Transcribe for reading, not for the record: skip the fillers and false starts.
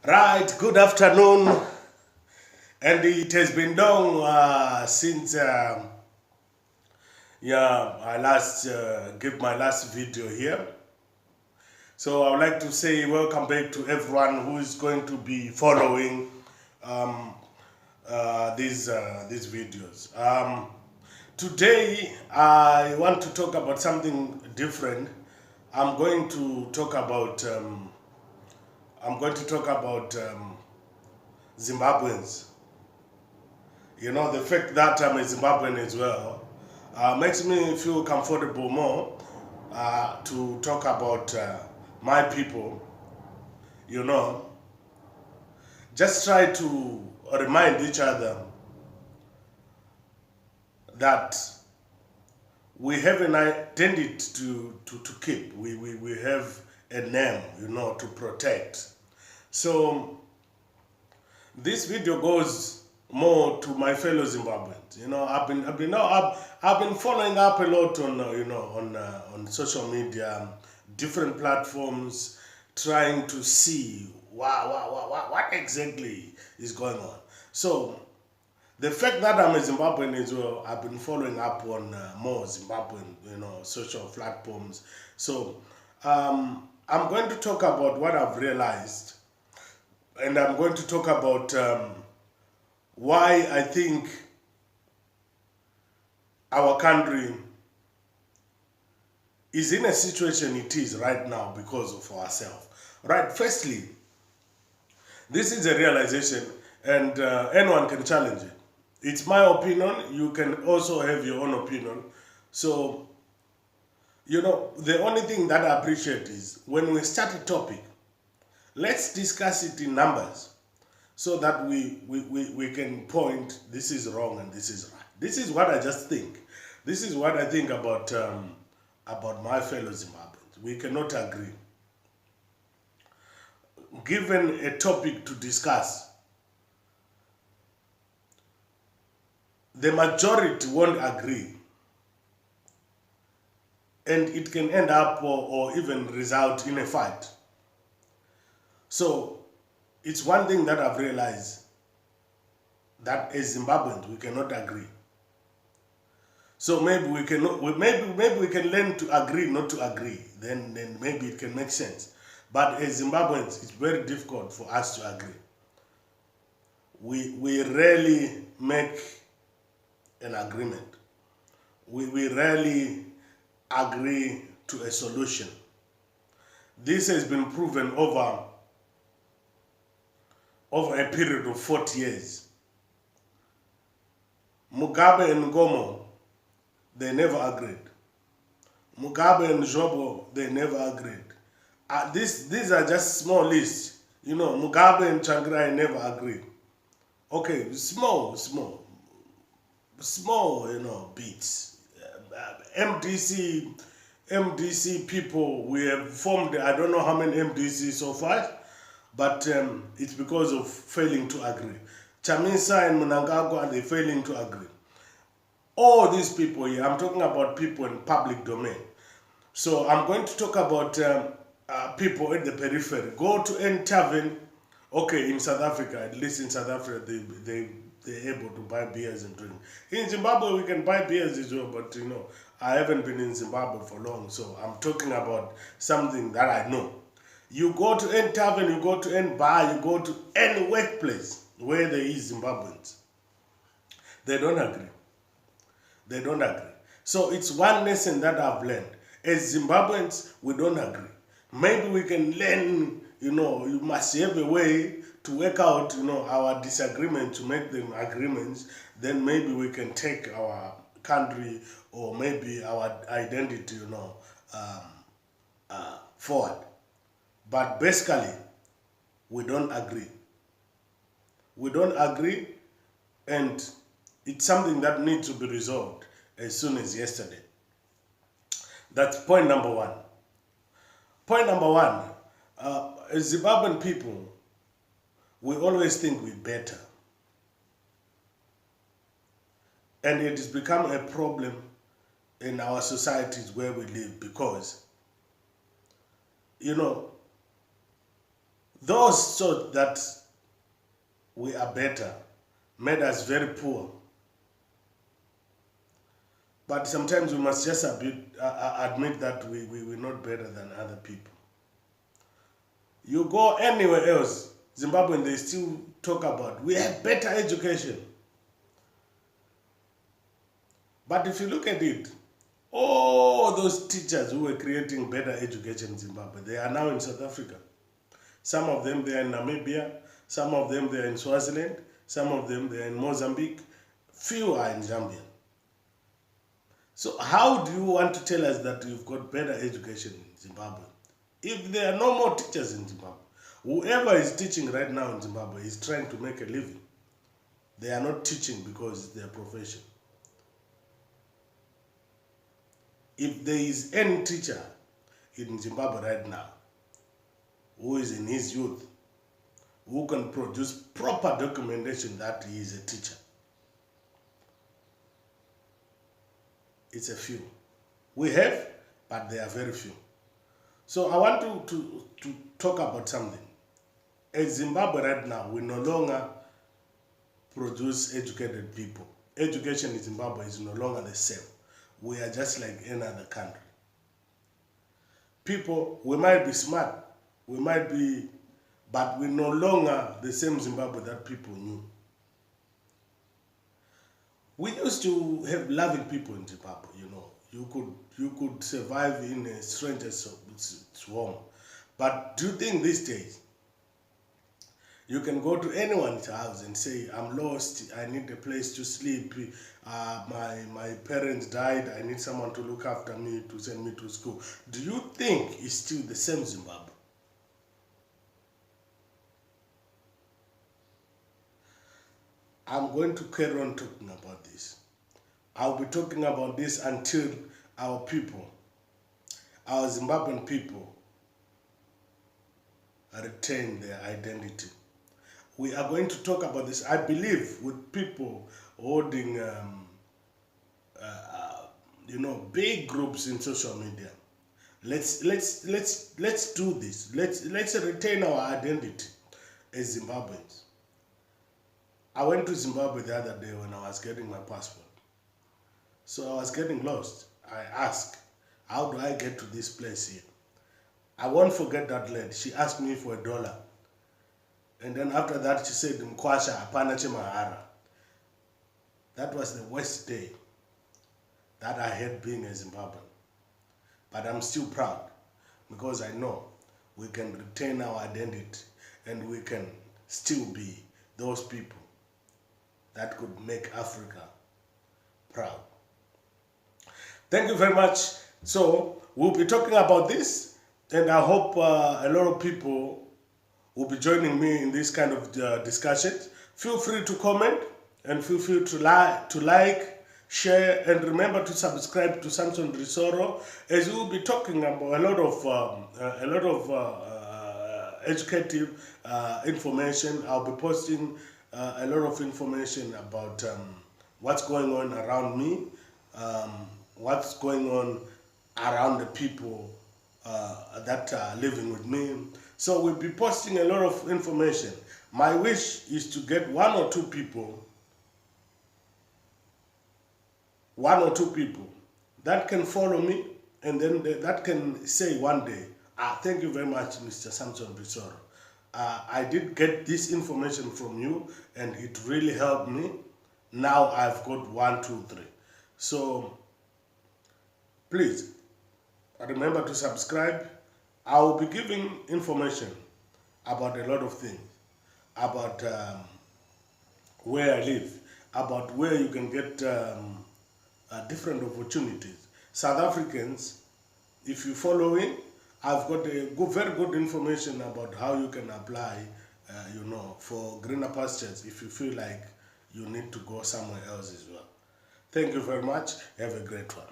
Right, good afternoon, and it has been long since I last give my last video here. So I would like to say welcome back to everyone who is going to be following um, these videos. Today I want to talk about something different. I'm going to talk about Zimbabweans. You know, the fact that I'm a Zimbabwean as well makes me feel comfortable more to talk about my people. You know, just try to remind each other that we have an identity to keep. We have a name, you know, to protect. So this video goes more to my fellow Zimbabweans. You know, I've been following up a lot on on social media, different platforms, trying to see what exactly is going on. So the fact that I'm a Zimbabwean as well, I've been following up on more Zimbabwean, social platforms. So I'm going to talk about what I've realized, and I'm going to talk about why I think our country is in a situation it is right now because of ourselves. Right, firstly, this is a realization, and anyone can challenge it. It's my opinion, you can also have your own opinion. So, the only thing that I appreciate is when we start a topic, let's discuss it in numbers so that we can point this is wrong and this is right. This is what I just think. This is what I think about my fellow Zimbabweans. We cannot agree. Given a topic to discuss, the majority won't agree, and it can end up or even result in a fight. So it's one thing that I've realized, that as Zimbabweans we cannot agree. So maybe we can maybe we can learn to agree not to agree. Then maybe it can make sense. But as Zimbabweans, it's very difficult for us to agree. We rarely make an agreement. We rarely agree to a solution. This has been proven over a period of 40 years. Mugabe and Ngomo, they never agreed. Mugabe and Jobo, they never agreed. These are just small lists. Mugabe and Changirai never agreed. Okay, small, beats. MDC people, we have formed, I don't know how many MDC so far, but it's because of failing to agree. Chamisa and Mnangagwa, they're failing to agree. All these people here, I'm talking about people in public domain. So I'm going to talk about people at the periphery. Go to any tavern. Okay, in South Africa, at least in South Africa, they're able to buy beers and drink. In Zimbabwe, we can buy beers as well, but I haven't been in Zimbabwe for long, so I'm talking about something that I know. You go to any tavern, you go to any bar, you go to any workplace where there is Zimbabweans. They don't agree. They don't agree. So it's one lesson that I've learned. As Zimbabweans, we don't agree. Maybe we can learn, you must have a way to work out, our disagreement to make them agreements. Then maybe we can take our country or maybe our identity, forward. But basically, we don't agree. We don't agree, and it's something that needs to be resolved as soon as yesterday. That's point number one. Point number one, as Zimbabwean people, we always think we're better. And it has become a problem in our societies where we live because, Those thought that we are better made us very poor. But sometimes we must just admit that we're not better than other people. You go anywhere else, Zimbabwe, they still talk about we have better education. But if you look at it, all those teachers who were creating better education in Zimbabwe, they are now in South Africa. Some of them, they are in Namibia. Some of them, they are in Swaziland. Some of them, they are in Mozambique. Few are in Zambia. So how do you want to tell us that you've got better education in Zimbabwe if there are no more teachers in Zimbabwe? Whoever is teaching right now in Zimbabwe is trying to make a living. They are not teaching because it's their profession. If there is any teacher in Zimbabwe right now who is in his youth, who can produce proper documentation that he is a teacher, it's a few. We have, but they are very few. So I want to talk about something. In Zimbabwe right now, we no longer produce educated people. Education in Zimbabwe is no longer the same. We are just like any other country. People, we might be smart, we might be, but we're no longer the same Zimbabwe that people knew. We used to have loving people in Zimbabwe, you know. You could survive in a stranger's home. But do you think these days you can go to anyone's house and say, I'm lost, I need a place to sleep, my parents died, I need someone to look after me, to send me to school. Do you think it's still the same Zimbabwe? I'm going to carry on talking about this. I'll be talking about this until our people, our Zimbabwean people, retain their identity. We are going to talk about this, I believe, with people holding, big groups in social media. Let's do this. Let's retain our identity as Zimbabweans. I went to Zimbabwe the other day when I was getting my passport. So I was getting lost. I asked, how do I get to this place here? I won't forget that lady. She asked me for $1. And then after that, she said, Mkwasha, apana chemahara. That was the worst day that I had being a Zimbabwean. But I'm still proud because I know we can retain our identity and we can still be those people that could make Africa proud. Thank you very much. So we'll be talking about this, and I hope a lot of people will be joining me in this kind of discussions. Feel free to comment and feel free to like, share, and remember to subscribe to Samson Risoro, as we will be talking about a lot of educative information. I'll be posting a lot of information about what's going on around me, what's going on around the people that are living with me. So we'll be posting a lot of information. My wish is to get one or two people that can follow me, and then that can say one day, thank you very much, Mr. Samson Risoro. I did get this information from you and it really helped me. Now I've got 1, 2, 3. So please remember to subscribe. I will be giving information about a lot of things, about where I live, about where you can get different opportunities. South Africans, if you follow in, I've got very good information about how you can apply, for greener pastures if you feel like you need to go somewhere else as well. Thank you very much. Have a great one.